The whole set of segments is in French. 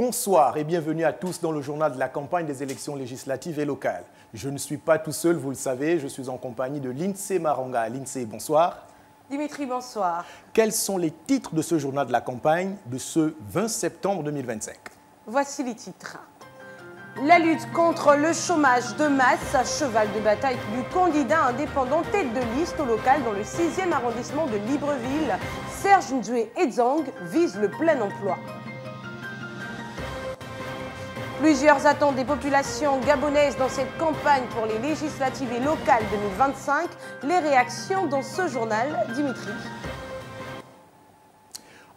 Bonsoir et bienvenue à tous dans le journal de la campagne des élections législatives et locales. Je ne suis pas tout seul, vous le savez, je suis en compagnie de Lindsay Maranga. Lindsay, bonsoir. Dimitri, bonsoir. Quels sont les titres de ce journal de la campagne de ce 20 septembre 2025? Voici les titres. La lutte contre le chômage de masse, cheval de bataille du candidat indépendant tête de liste au local dans le 6e arrondissement de Libreville, Serge Ndoué Edzang vise le plein emploi. Plusieurs attendent des populations gabonaises dans cette campagne pour les législatives et locales 2025. Les réactions dans ce journal, Dimitri.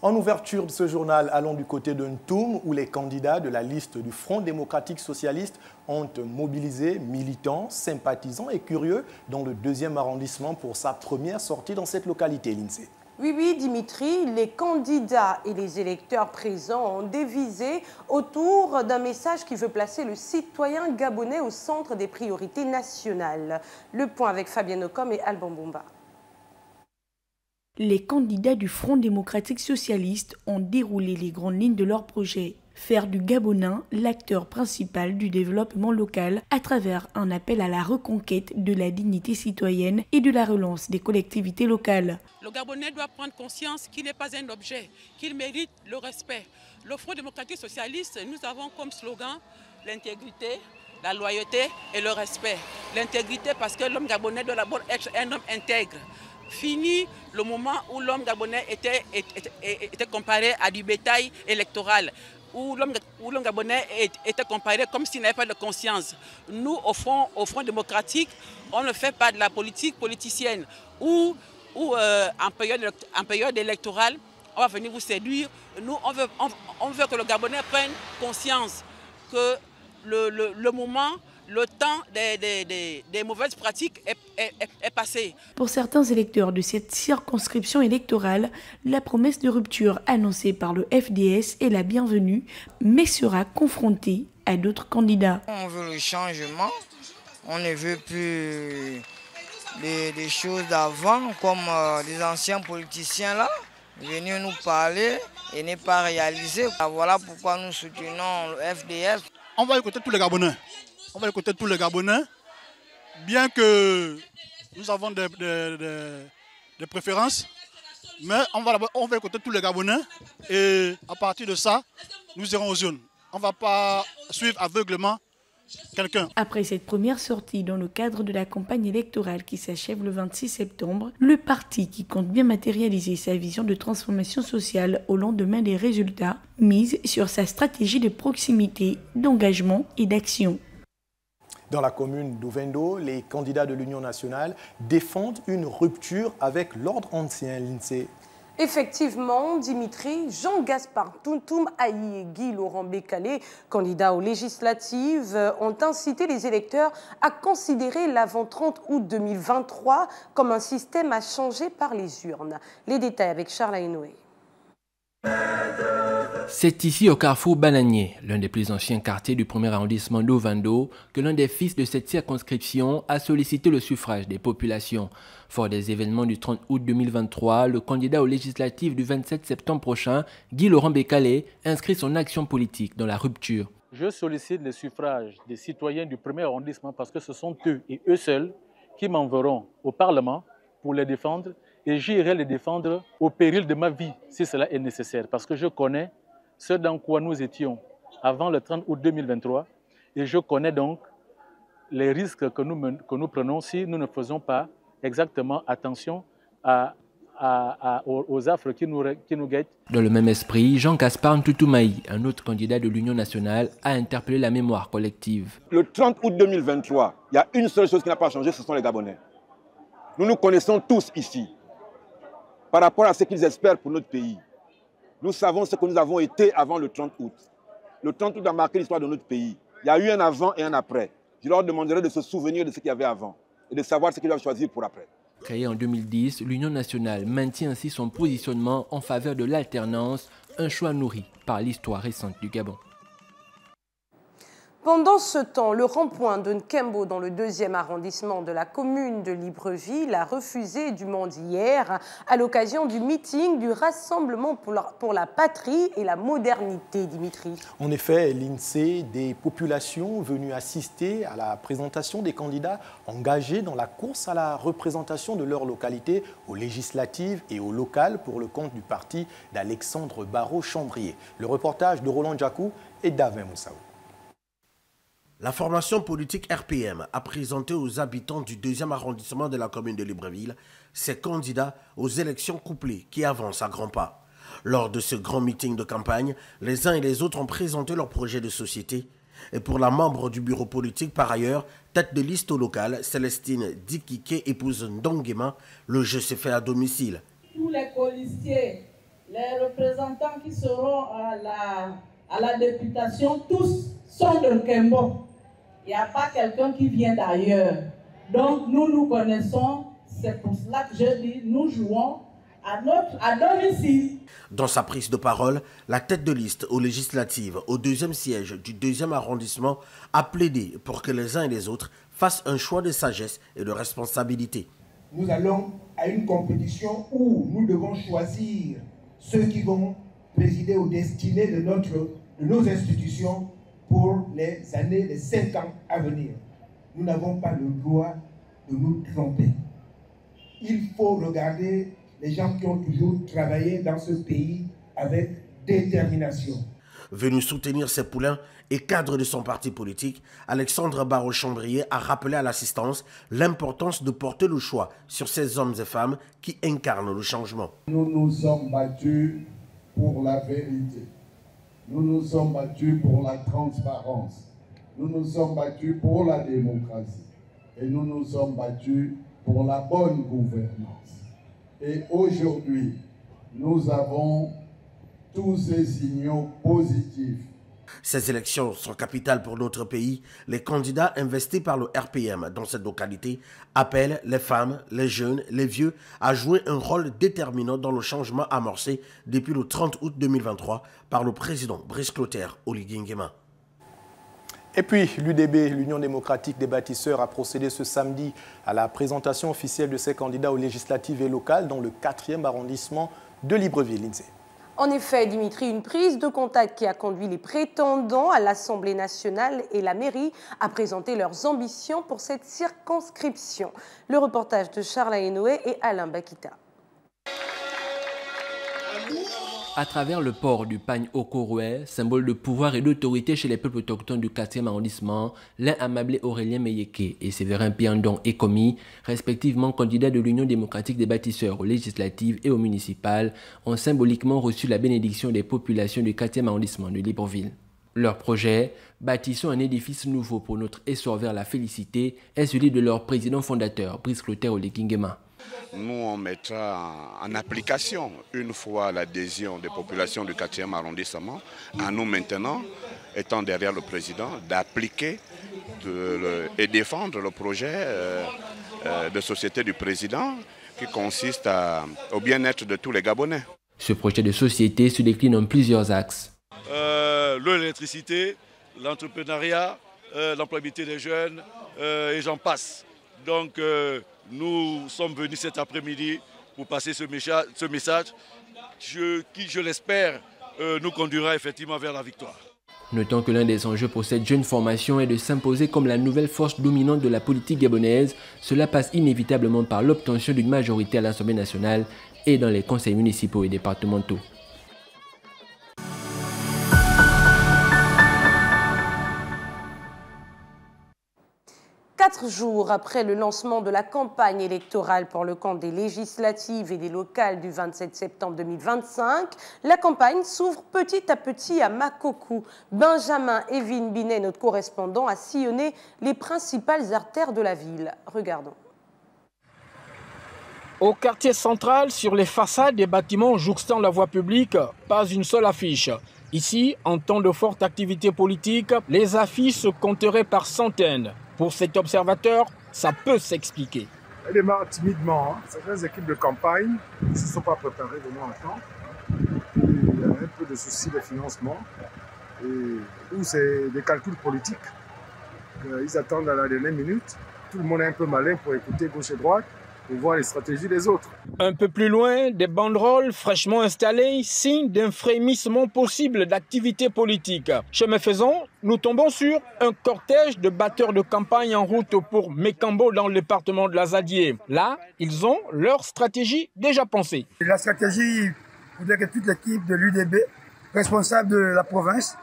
En ouverture de ce journal, allons du côté de Ntoum, où les candidats de la liste du Front démocratique socialiste ont mobilisé militants, sympathisants et curieux dans le 2e arrondissement pour sa première sortie dans cette localité, Lindsay. Oui, Dimitri, les candidats et les électeurs présents ont dévisé autour d'un message qui veut placer le citoyen gabonais au centre des priorités nationales. Le point avec Fabien Ocom et Alban Bomba. Les candidats du Front démocratique socialiste ont déroulé les grandes lignes de leur projet. Faire du Gabonin l'acteur principal du développement local à travers un appel à la reconquête de la dignité citoyenne et de la relance des collectivités locales. Le Gabonais doit prendre conscience qu'il n'est pas un objet, qu'il mérite le respect. Le Front démocratique socialiste, nous avons comme slogan l'intégrité, la loyauté et le respect. L'intégrité parce que l'homme gabonais doit d'abord être un homme intègre. Fini le moment où l'homme gabonais était comparé à du bétail électoral, où l'homme gabonais était comparé comme s'il n'avait pas de conscience. Nous, au Front démocratique, on ne fait pas de la politique politicienne, où en période électorale, on va venir vous séduire. Nous, on veut que le Gabonais prenne conscience que le moment, le temps des mauvaises pratiques est passé. Pour certains électeurs de cette circonscription électorale, la promesse de rupture annoncée par le FDS est la bienvenue, mais sera confrontée à d'autres candidats. On veut le changement, on ne veut plus des choses d'avant, comme les anciens politiciens là, venir nous parler et ne pas réaliser. Voilà pourquoi nous soutenons le FDS. On va écouter tous les Gabonais. On va écouter tous les Gabonais, bien que nous avons des préférences, mais on va écouter tous les Gabonais et à partir de ça, nous irons aux urnes. On ne va pas suivre aveuglément quelqu'un. Après cette première sortie dans le cadre de la campagne électorale qui s'achève le 26 septembre, le parti qui compte bien matérialiser sa vision de transformation sociale au lendemain des résultats mise sur sa stratégie de proximité, d'engagement et d'action. Dans la commune d'Ovendo, les candidats de l'Union nationale défendent une rupture avec l'ordre ancien, Lindsay. Effectivement, Dimitri, Jean-Gaspard Tountoum Aïe et Guy Laurent Bécalé, candidats aux législatives, ont incité les électeurs à considérer l'avant 30 août 2023 comme un système à changer par les urnes. Les détails avec Charles Aïnoé. C'est ici au carrefour Bananier, l'un des plus anciens quartiers du 1er arrondissement d'Ovendo, que l'un des fils de cette circonscription a sollicité le suffrage des populations. Fort des événements du 30 août 2023, le candidat aux législatives du 27 septembre prochain, Guy Laurent Bécalé, inscrit son action politique dans la rupture. Je sollicite le suffrage des citoyens du 1er arrondissement parce que ce sont eux et eux seuls qui m'enverront au Parlement pour les défendre. Et j'irai les défendre au péril de ma vie, si cela est nécessaire. Parce que je connais ce dans quoi nous étions avant le 30 août 2023. Et je connais donc les risques que nous prenons si nous ne faisons pas exactement attention aux affres qui nous guettent. Dans le même esprit, Jean-Gaspard Ntoutumaï, un autre candidat de l'Union nationale, a interpellé la mémoire collective. Le 30 août 2023, il y a une seule chose qui n'a pas changé, ce sont les Gabonais. Nous nous connaissons tous ici. Par rapport à ce qu'ils espèrent pour notre pays. Nous savons ce que nous avons été avant le 30 août. Le 30 août a marqué l'histoire de notre pays. Il y a eu un avant et un après. Je leur demanderai de se souvenir de ce qu'il y avait avant et de savoir ce qu'ils doivent choisir pour après. Créée en 2010, l'Union nationale maintient ainsi son positionnement en faveur de l'alternance, un choix nourri par l'histoire récente du Gabon. Pendant ce temps, le rond-point de Nkembo, dans le 2e arrondissement de la commune de Libreville, a refusé du monde hier à l'occasion du meeting du Rassemblement pour la patrie et la modernité, Dimitri. En effet, l'INSEE, des populations venues assister à la présentation des candidats engagés dans la course à la représentation de leur localité aux législatives et aux locales pour le compte du parti d'Alexandre Barrault-Chambrier. Le reportage de Roland Djakou et d'Avin Moussaou. La formation politique RPM a présenté aux habitants du 2e arrondissement de la commune de Libreville ses candidats aux élections couplées qui avancent à grands pas. Lors de ce grand meeting de campagne, les uns et les autres ont présenté leur projet de société. Et pour la membre du bureau politique, par ailleurs, tête de liste au local, Célestine Dikike, épouse Ndongema, le jeu s'est fait à domicile. Tous les colistiers, les représentants qui seront à la députation, tous sont de Nkembo. Il n'y a pas quelqu'un qui vient d'ailleurs. Donc nous nous connaissons, c'est pour cela que je dis, nous jouons à domicile. Dans sa prise de parole, la tête de liste aux législatives au 2e siège du 2e arrondissement a plaidé pour que les uns et les autres fassent un choix de sagesse et de responsabilité. Nous allons à une compétition où nous devons choisir ceux qui vont présider aux destinées de nos institutions pour les années, les 5 ans à venir. Nous n'avons pas le droit de nous tromper. Il faut regarder les gens qui ont toujours travaillé dans ce pays avec détermination. Venu soutenir ses poulains et cadre de son parti politique, Alexandre Barrault-Chambrier a rappelé à l'assistance l'importance de porter le choix sur ces hommes et femmes qui incarnent le changement. Nous nous sommes battus pour la vérité. Nous nous sommes battus pour la transparence. Nous nous sommes battus pour la démocratie. Et nous nous sommes battus pour la bonne gouvernance. Et aujourd'hui, nous avons tous ces signaux positifs. Ces élections sont capitales pour notre pays. Les candidats investis par le RPM dans cette localité appellent les femmes, les jeunes, les vieux à jouer un rôle déterminant dans le changement amorcé depuis le 30 août 2023 par le président Brice Clotaire Oligui Nguema. Et puis, l'UDB, l'Union démocratique des bâtisseurs, a procédé ce samedi à la présentation officielle de ses candidats aux législatives et locales dans le 4e arrondissement de Libreville. En effet, Dimitri, une prise de contact qui a conduit les prétendants à l'Assemblée nationale et la mairie à présenter leurs ambitions pour cette circonscription. Le reportage de Charles Aenoé et Alain Bakita. À travers le port du Pagne Okoroé, symbole de pouvoir et d'autorité chez les peuples autochtones du 4e arrondissement, l'un amablé Aurélien Meyeke et Séverin Piandon Ekomi, respectivement candidats de l'Union démocratique des bâtisseurs aux législatives et aux municipales, ont symboliquement reçu la bénédiction des populations du 4e arrondissement de Libreville. Leur projet, bâtissons un édifice nouveau pour notre essor vers la félicité, est celui de leur président fondateur, Brice Clotaire Oligui Nguema. Nous, on mettra en application, une fois l'adhésion des populations du 4e arrondissement, à nous maintenant, étant derrière le président, d'appliquer et défendre le projet de société du président qui consiste au bien-être de tous les Gabonais. Ce projet de société se décline en plusieurs axes. L'électricité, l'entrepreneuriat, l'employabilité des jeunes et j'en passe. Donc, nous sommes venus cet après-midi pour passer ce message qui, je l'espère, nous conduira effectivement vers la victoire. Notons que l'un des enjeux pour cette jeune formation est de s'imposer comme la nouvelle force dominante de la politique gabonaise. Cela passe inévitablement par l'obtention d'une majorité à l'Assemblée nationale et dans les conseils municipaux et départementaux. 4 jours après le lancement de la campagne électorale pour le compte des législatives et des locales du 27 septembre 2025, la campagne s'ouvre petit à petit à Makokou. Benjamin Evin Binet, notre correspondant, a sillonné les principales artères de la ville. Regardons. Au quartier central, sur les façades des bâtiments jouxtant la voie publique, pas une seule affiche. Ici, en temps de forte activité politique, les affiches se compteraient par centaines. Pour cet observateur, ça peut s'expliquer. Elle démarre timidement. Certaines équipes de campagne ne se sont pas préparées vraiment en temps. Il y a un peu de soucis de financement. où c'est des calculs politiques. Ils attendent à la dernière minute. Tout le monde est un peu malin pour écouter gauche et droite, pour voir les stratégies des autres. Un peu plus loin, des banderoles fraîchement installées, signe d'un frémissement possible d'activité politique. Chemin faisant, nous tombons sur un cortège de batteurs de campagne en route pour Mekambo dans le département de la Zadier. Là, ils ont leur stratégie déjà pensée. La stratégie, il faudrait que toute l'équipe de l'UDB, responsable de la province,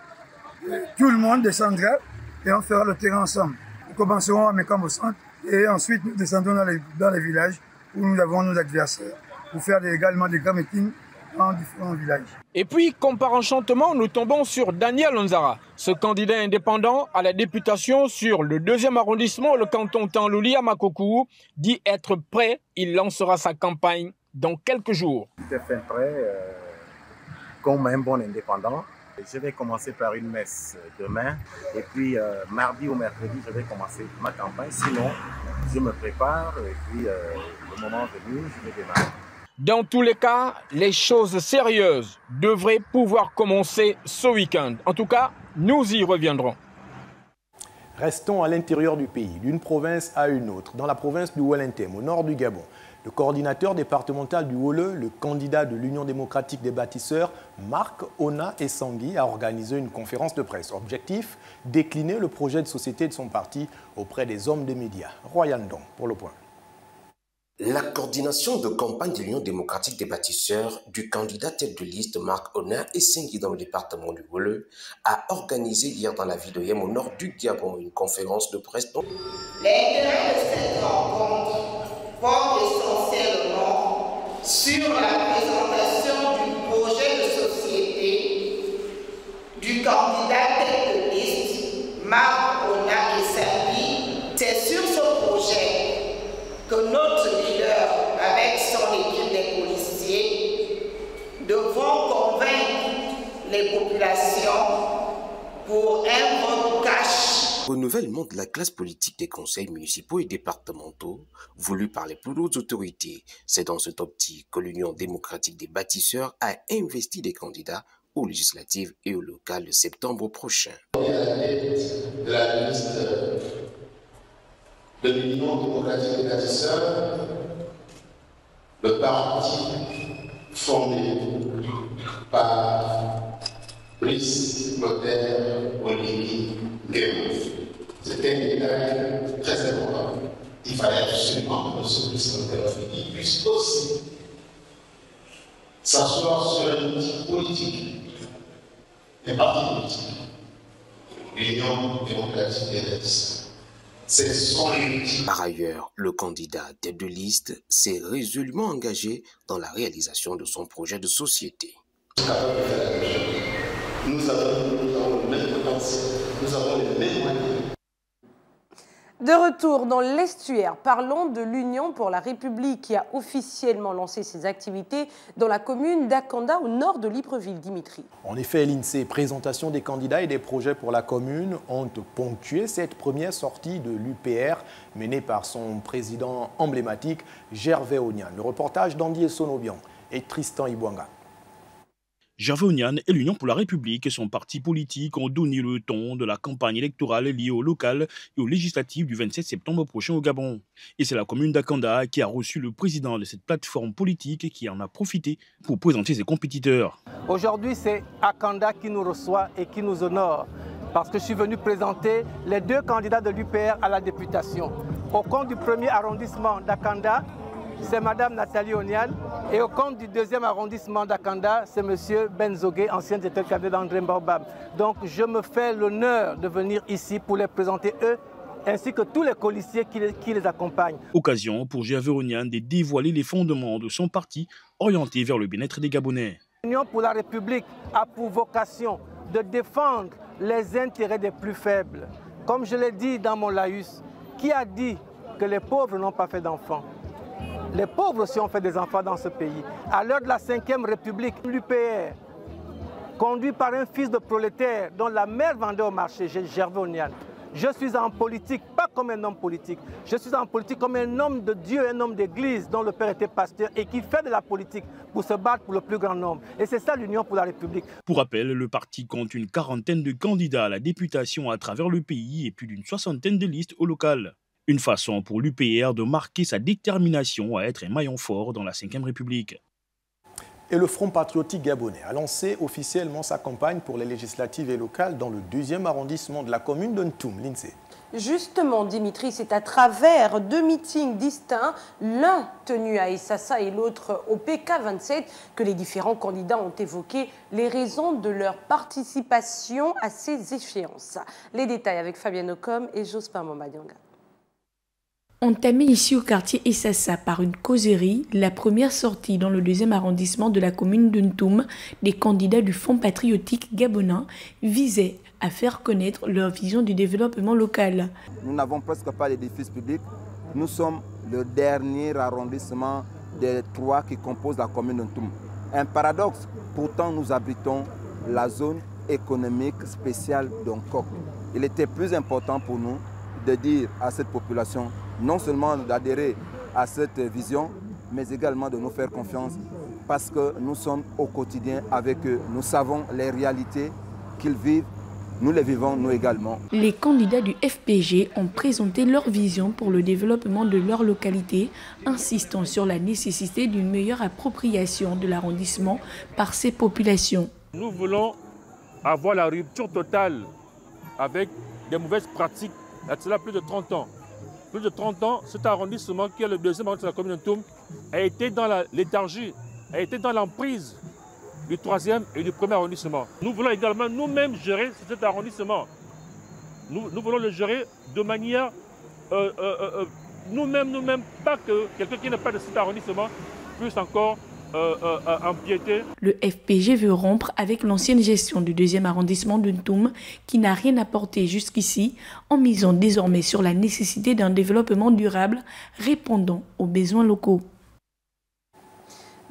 tout le monde descendra et on fera le terrain ensemble. Nous commencerons à Mekambo centre et ensuite nous descendrons dans les villages où nous avons nos adversaires pour faire également des grands meetings dans différents villages. Et puis, comme par enchantement, nous tombons sur Daniel Onzara. Ce candidat indépendant à la députation sur le 2e arrondissement, le canton Tanlouli à Makokou, dit être prêt. Il lancera sa campagne dans quelques jours. Tout est fait prêt, comme un bon indépendant. Je vais commencer par une messe demain et puis mardi ou mercredi, je vais commencer ma campagne. Sinon, je me prépare et puis le moment venu, je vais démarrer. Dans tous les cas, les choses sérieuses devraient pouvoir commencer ce week-end. En tout cas, nous y reviendrons. Restons à l'intérieur du pays, d'une province à une autre. Dans la province du Wellington, au nord du Gabon, le coordinateur départemental du Wole, le candidat de l'Union démocratique des bâtisseurs, Marc Ona Essangui, a organisé une conférence de presse. Objectif, décliner le projet de société de son parti auprès des hommes des médias. Royan Don, pour le point. La coordination de campagne de l'Union démocratique des bâtisseurs du candidat tête de liste Marc Ona Essangui dans le département du Wole a organisé hier dans la ville de Yem au nord du Gabon une conférence de presse. L'intérêt de cette rencontre porte essentiellement sur la présentation du projet de société du candidat tête de liste Marc Ona Essangui. C'est sur ce projet que notre leader, avec son équipe des policiers, devront convaincre les populations pour un vote cash. Renouvellement de la classe politique des conseils municipaux et départementaux, voulu par les plus hautes autorités. C'est dans cette optique que l'Union démocratique des bâtisseurs a investi des candidats aux législatives et aux locales de septembre prochain. On est à la tête de la liste de l'Union démocratique des bâtisseurs, le parti fondé par Brice Clotaire Olivier Guémon. C'était un détail très important. Il fallait absolument que ce Brice Clotaire Olivier puisse aussi s'asseoir sur un outil politique, un parti politique, l'Union démocratique des bâtisseurs. Par ailleurs, le candidat tête de liste s'est résolument engagé dans la réalisation de son projet de société. Nous avons le même potentiel, nous avons les mêmes moyens. De retour dans l'estuaire, parlons de l'Union pour la République qui a officiellement lancé ses activités dans la commune d'Akanda au nord de Libreville. Dimitri. En effet, l'INSEE, présentation des candidats et des projets pour la commune ont ponctué cette première sortie de l'UPR menée par son président emblématique Gervais Onyan. Le reportage d'Andy Sonobian et Tristan Ibwanga. Gervais Onyan et l'Union pour la République et son parti politique ont donné le ton de la campagne électorale liée au local et aux législatives du 27 septembre prochain au Gabon. Et c'est la commune d'Akanda qui a reçu le président de cette plateforme politique qui en a profité pour présenter ses compétiteurs. Aujourd'hui, c'est Akanda qui nous reçoit et qui nous honore parce que je suis venu présenter les deux candidats de l'UPR à la députation. Au compte du premier arrondissement d'Akanda, c'est Mme Nathalie Onyan. Et au compte du deuxième arrondissement d'Akanda, c'est M. Benzogué, ancien directeur cabinet d'André Mbarbam. Donc je me fais l'honneur de venir ici pour les présenter eux, ainsi que tous les colistiers qui les accompagnent. Occasion pour Gervais Onyan de dévoiler les fondements de son parti orienté vers le bien-être des Gabonais. L'Union pour la République a pour vocation de défendre les intérêts des plus faibles. Comme je l'ai dit dans mon laïus, qui a dit que les pauvres n'ont pas fait d'enfants? Les pauvres aussi ont fait des enfants dans ce pays. À l'heure de la 5e République, l'UPR, conduit par un fils de prolétaire dont la mère vendait au marché, Gervais Onyan, Je suis en politique, pas comme un homme politique. Je suis en politique comme un homme de Dieu, un homme d'église dont le père était pasteur et qui fait de la politique pour se battre pour le plus grand nombre. Et c'est ça l'Union pour la République. Pour rappel, le parti compte une quarantaine de candidats à la députation à travers le pays et plus d'une soixantaine de listes au local. Une façon pour l'UPR de marquer sa détermination à être un maillon fort dans la Ve République. Et le Front patriotique gabonais a lancé officiellement sa campagne pour les législatives et locales dans le 2e arrondissement de la commune de Ntoum, l'INSEE. Justement, Dimitri, c'est à travers 2 meetings distincts, l'un tenu à Issassa et l'autre au PK27, que les différents candidats ont évoqué les raisons de leur participation à ces échéances. Les détails avec Fabienne Ocom et Jospin Momadianga. Entamée ici au quartier Issassa par une causerie, la première sortie dans le 2e arrondissement de la commune de Ntoum des candidats du Front patriotique gabonais visait à faire connaître leur vision du développement local. Nous n'avons presque pas d'édifices publics. Nous sommes le dernier arrondissement des 3 qui composent la commune de Ntoum. Un paradoxe, pourtant nous habitons la zone économique spéciale d'Onkok. Il était plus important pour nous de dire à cette population non seulement d'adhérer à cette vision, mais également de nous faire confiance parce que nous sommes au quotidien avec eux. Nous savons les réalités qu'ils vivent, nous les vivons nous également. Les candidats du FPG ont présenté leur vision pour le développement de leur localité, insistant sur la nécessité d'une meilleure appropriation de l'arrondissement par ces populations. Nous voulons avoir la rupture totale avec des mauvaises pratiques. Il y a cela plus de 30 ans. Plus de 30 ans, cet arrondissement, qui est le 2e arrondissement de la commune de Ntoum, a été dans la léthargie, a été dans l'emprise du 3e et du 1er arrondissement. Nous voulons également nous-mêmes gérer cet arrondissement. Nous voulons le gérer de manière nous-mêmes, pas que quelqu'un qui n'est pas de cet arrondissement puisse encore empiéter. Le FPG veut rompre avec l'ancienne gestion du 2e arrondissement de Ntoum qui n'a rien apporté jusqu'ici en misant désormais sur la nécessité d'un développement durable répondant aux besoins locaux.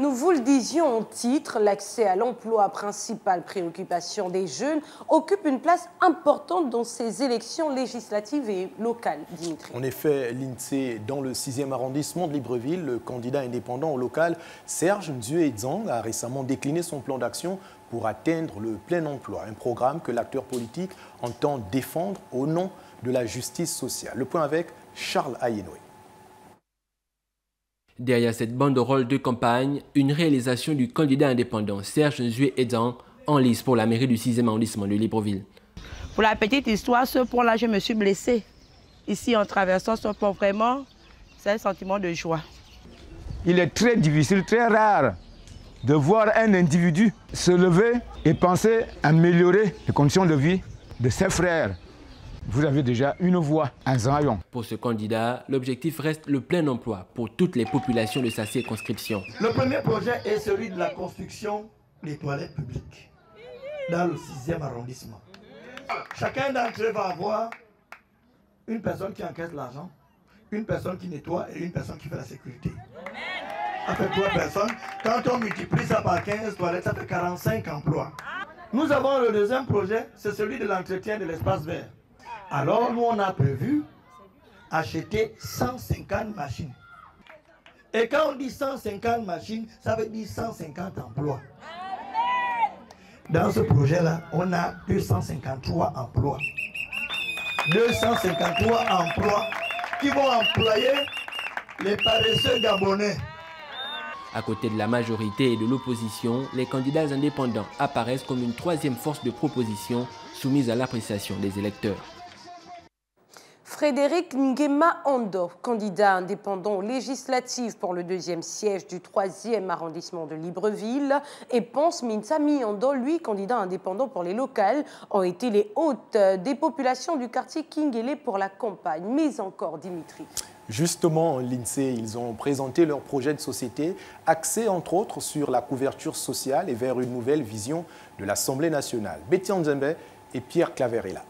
Nous vous le disions en titre, l'accès à l'emploi, principale préoccupation des jeunes, occupe une place importante dans ces élections législatives et locales, Dimitri. En effet, l'INSEE, dans le 6e arrondissement de Libreville, le candidat indépendant au local, Serge Nzué-Edzang, a récemment décliné son plan d'action pour atteindre le plein emploi, un programme que l'acteur politique entend défendre au nom de la justice sociale. Le point avec Charles Ayenoé. Derrière cette banderole de campagne, une réalisation du candidat indépendant Serge Nzué-Edzang en lice pour la mairie du 6e arrondissement de Libreville. Pour la petite histoire, ce pont-là, je me suis blessée. Ici, en traversant ce pont, vraiment, c'est un sentiment de joie. Il est très difficile, très rare de voir un individu se lever et penser améliorer les conditions de vie de ses frères. Vous avez déjà une voix, un zayon. Pour ce candidat, l'objectif reste le plein emploi pour toutes les populations de sa circonscription. Le premier projet est celui de la construction des toilettes publiques dans le 6e arrondissement. Chacun d'entre eux va avoir une personne qui encaisse l'argent, une personne qui nettoie et une personne qui fait la sécurité. Ça fait 3 personnes. Quand on multiplie ça par 15 toilettes, ça fait 45 emplois. Nous avons le deuxième projet, c'est celui de l'entretien de l'espace vert. Alors, nous, on a prévu acheter 150 machines. Et quand on dit 150 machines, ça veut dire 150 emplois. Dans ce projet-là, on a 253 emplois. 253 emplois qui vont employer les paresseux gabonais. À côté de la majorité et de l'opposition, les candidats indépendants apparaissent comme une troisième force de proposition soumise à l'appréciation des électeurs. Frédéric Nguema Ondo, candidat indépendant aux législatives pour le 2e siège du 3e arrondissement de Libreville, et Ponce Minsami Ondo, lui, candidat indépendant pour les locales, ont été les hôtes des populations du quartier Kingele pour la campagne. Mais encore, Dimitri. Justement, l'INSEE, ils ont présenté leur projet de société, axé entre autres sur la couverture sociale et vers une nouvelle vision de l'Assemblée nationale. Betty Nzembe et Pierre Claverella.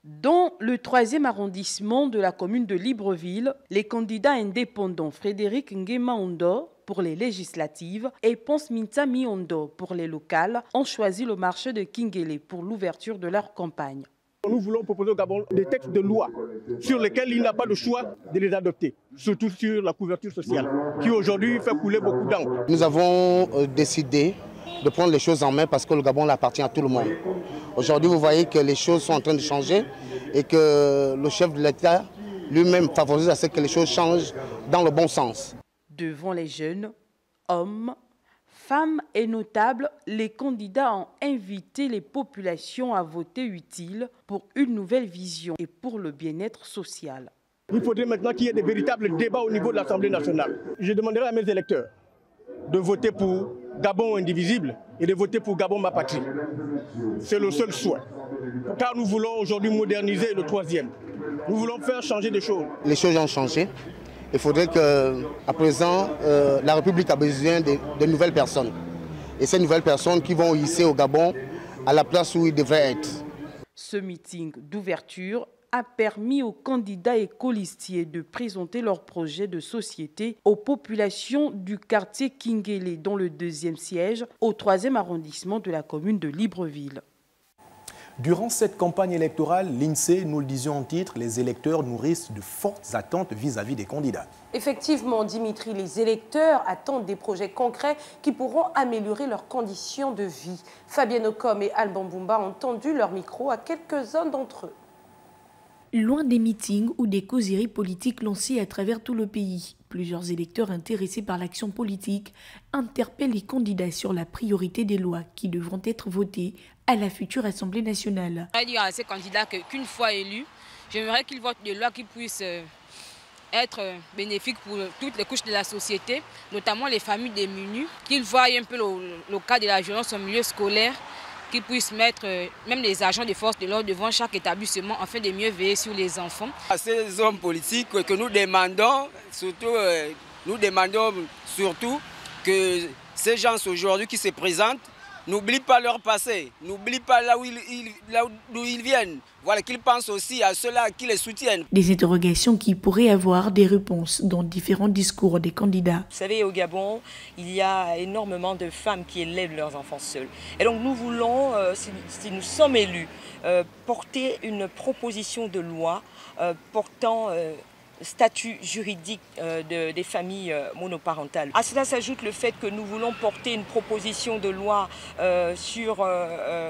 Dans le 3e arrondissement de la commune de Libreville, les candidats indépendants Frédéric Nguema Ondo pour les législatives et Ponce Minsami Ondo pour les locales ont choisi le marché de Kingele pour l'ouverture de leur campagne. Nous voulons proposer au Gabon des textes de loi sur lesquels il n'a pas de choix de les adopter, surtout sur la couverture sociale, qui aujourd'hui fait couler beaucoup d'encre. Nous avons décidé de prendre les choses en main parce que le Gabon appartient à tout le monde. Aujourd'hui, vous voyez que les choses sont en train de changer et que le chef de l'État lui-même favorise à ce que les choses changent dans le bon sens. Devant les jeunes, hommes, femmes et notables, les candidats ont invité les populations à voter utile pour une nouvelle vision et pour le bien-être social. Il faudrait maintenant qu'il y ait des véritables débats au niveau de l'Assemblée nationale. Je demanderai à mes électeurs de voter pour Gabon indivisible et de voter pour Gabon ma patrie. C'est le seul souhait. Car nous voulons aujourd'hui moderniser le 3e. Nous voulons faire changer des choses. Les choses ont changé. Il faudrait qu'à présent, la République a besoin de nouvelles personnes. Et ces nouvelles personnes qui vont hisser au Gabon à la place où ils devraient être. Ce meeting d'ouverture a permis aux candidats et colistiers de présenter leurs projets de société aux populations du quartier Kingélé, dans le 2e siège, au 3e arrondissement de la commune de Libreville. Durant cette campagne électorale, l'INSEE, nous le disions en titre, les électeurs nourrissent de fortes attentes vis-à-vis des candidats. Effectivement, Dimitri, les électeurs attendent des projets concrets qui pourront améliorer leurs conditions de vie. Fabienne Ocom et Alban Boumba ont tendu leur micro à quelques-uns d'entre eux. Loin des meetings ou des causeries politiques lancées à travers tout le pays, plusieurs électeurs intéressés par l'action politique interpellent les candidats sur la priorité des lois qui devront être votées à la future Assemblée nationale. Je vais dire à ces candidats qu'une fois élus, j'aimerais qu'ils votent des lois qui puissent être bénéfiques pour toutes les couches de la société, notamment les familles démunies, qu'ils voient un peu le cas de la violence au milieu scolaire, qu'ils puissent mettre même les agents de force de l'ordre devant chaque établissement afin de mieux veiller sur les enfants. À ces hommes politiques que nous demandons, surtout que ces gens aujourd'hui qui se présentent n'oublient pas leur passé, n'oublient pas là d'où ils viennent. Voilà, qu'ils pensent aussi à ceux-là qui les soutiennent. Des interrogations qui pourraient avoir des réponses dans différents discours des candidats. Vous savez, au Gabon, il y a énormément de femmes qui élèvent leurs enfants seuls. Et donc nous voulons, si nous sommes élus, porter une proposition de loi portant statut juridique des familles monoparentales. À cela s'ajoute le fait que nous voulons porter une proposition de loi sur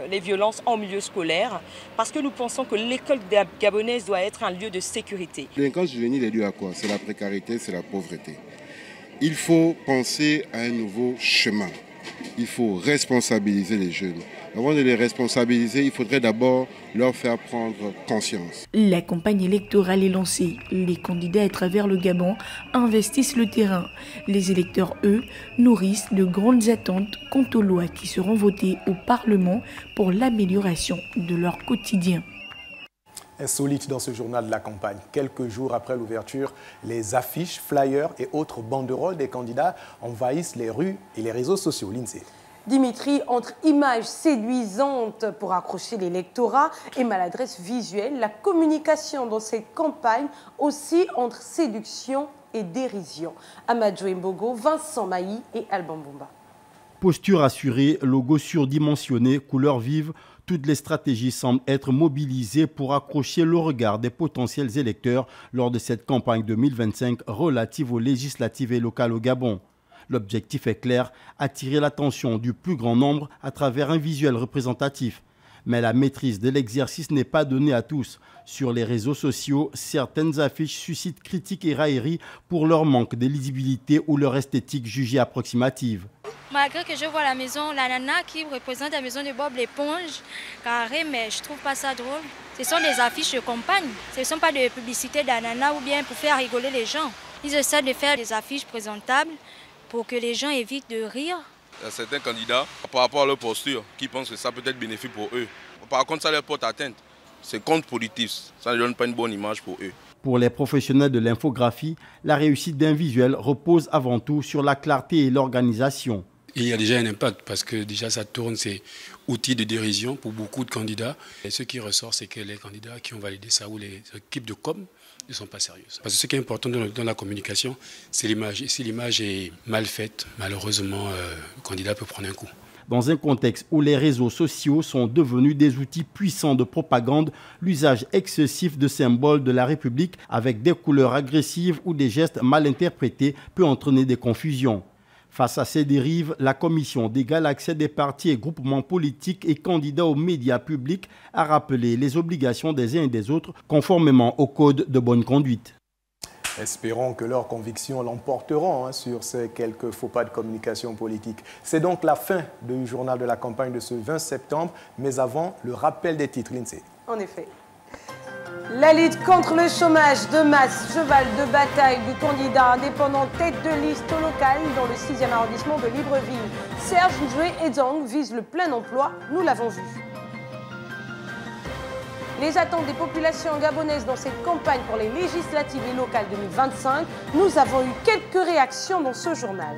les violences en milieu scolaire, parce que nous pensons que l'école gabonaise doit être un lieu de sécurité. La délinquance juvénile est due à quoi? C'est la précarité, c'est la pauvreté. Il faut penser à un nouveau chemin. Il faut responsabiliser les jeunes. Avant de les responsabiliser, il faudrait d'abord leur faire prendre conscience. La campagne électorale est lancée. Les candidats à travers le Gabon investissent le terrain. Les électeurs, eux, nourrissent de grandes attentes quant aux lois qui seront votées au Parlement pour l'amélioration de leur quotidien. Insolite dans ce journal de la campagne. Quelques jours après l'ouverture, les affiches, flyers et autres banderoles des candidats envahissent les rues et les réseaux sociaux. L'INSEE. Dimitri, entre images séduisantes pour accrocher l'électorat et maladresse visuelle, la communication dans cette campagne aussi entre séduction et dérision. Amadjo Mbogo, Vincent Maï et Alban Boumba. Posture assurée, logo surdimensionné, couleurs vives, toutes les stratégies semblent être mobilisées pour accrocher le regard des potentiels électeurs lors de cette campagne 2025 relative aux législatives et locales au Gabon. L'objectif est clair, attirer l'attention du plus grand nombre à travers un visuel représentatif. Mais la maîtrise de l'exercice n'est pas donnée à tous. Sur les réseaux sociaux, certaines affiches suscitent critiques et railleries pour leur manque de lisibilité ou leur esthétique jugée approximative. Malgré que je vois la maison, la nana qui représente la maison de Bob l'éponge, carré, mais je trouve pas ça drôle. Ce sont des affiches de campagne, ce ne sont pas des publicités d'ananas ou bien pour faire rigoler les gens. Ils essaient de faire des affiches présentables pour que les gens évitent de rire. Il y a certains candidats, par rapport à leur posture, qui pensent que ça peut être bénéfique pour eux. Par contre, ça leur porte atteinte. C'est contre-productif. Ça ne donne pas une bonne image pour eux. Pour les professionnels de l'infographie, la réussite d'un visuel repose avant tout sur la clarté et l'organisation. Il y a déjà un impact parce que déjà ça tourne, c'est outil de dérision pour beaucoup de candidats. Et ce qui ressort, c'est que les candidats qui ont validé ça ou les équipes de com ne sont pas sérieux. Parce que ce qui est important dans la communication, c'est l'image. Et si l'image est mal faite, malheureusement, le candidat peut prendre un coup. Dans un contexte où les réseaux sociaux sont devenus des outils puissants de propagande, l'usage excessif de symboles de la République avec des couleurs agressives ou des gestes mal interprétés peut entraîner des confusions. Face à ces dérives, la Commission d'égal accès des partis et groupements politiques et candidats aux médias publics a rappelé les obligations des uns et des autres conformément au Code de bonne conduite. Espérons que leurs convictions l'emporteront sur ces quelques faux pas de communication politique. C'est donc la fin du journal de la campagne de ce 20 septembre, mais avant, le rappel des titres, Lindsay. En effet. La lutte contre le chômage de masse, cheval de bataille du candidat indépendant tête de liste local dans le 6e arrondissement de Libreville. Serge Ndjoué Edzang vise le plein emploi, nous l'avons vu. Les attentes des populations gabonaises dans cette campagne pour les législatives et locales 2025, nous avons eu quelques réactions dans ce journal.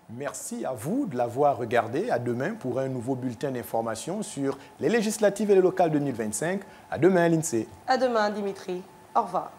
Merci à vous de l'avoir regardé. À demain pour un nouveau bulletin d'information sur les législatives et les locales 2025. À demain, Lindsay. À demain, Dimitri. Au revoir.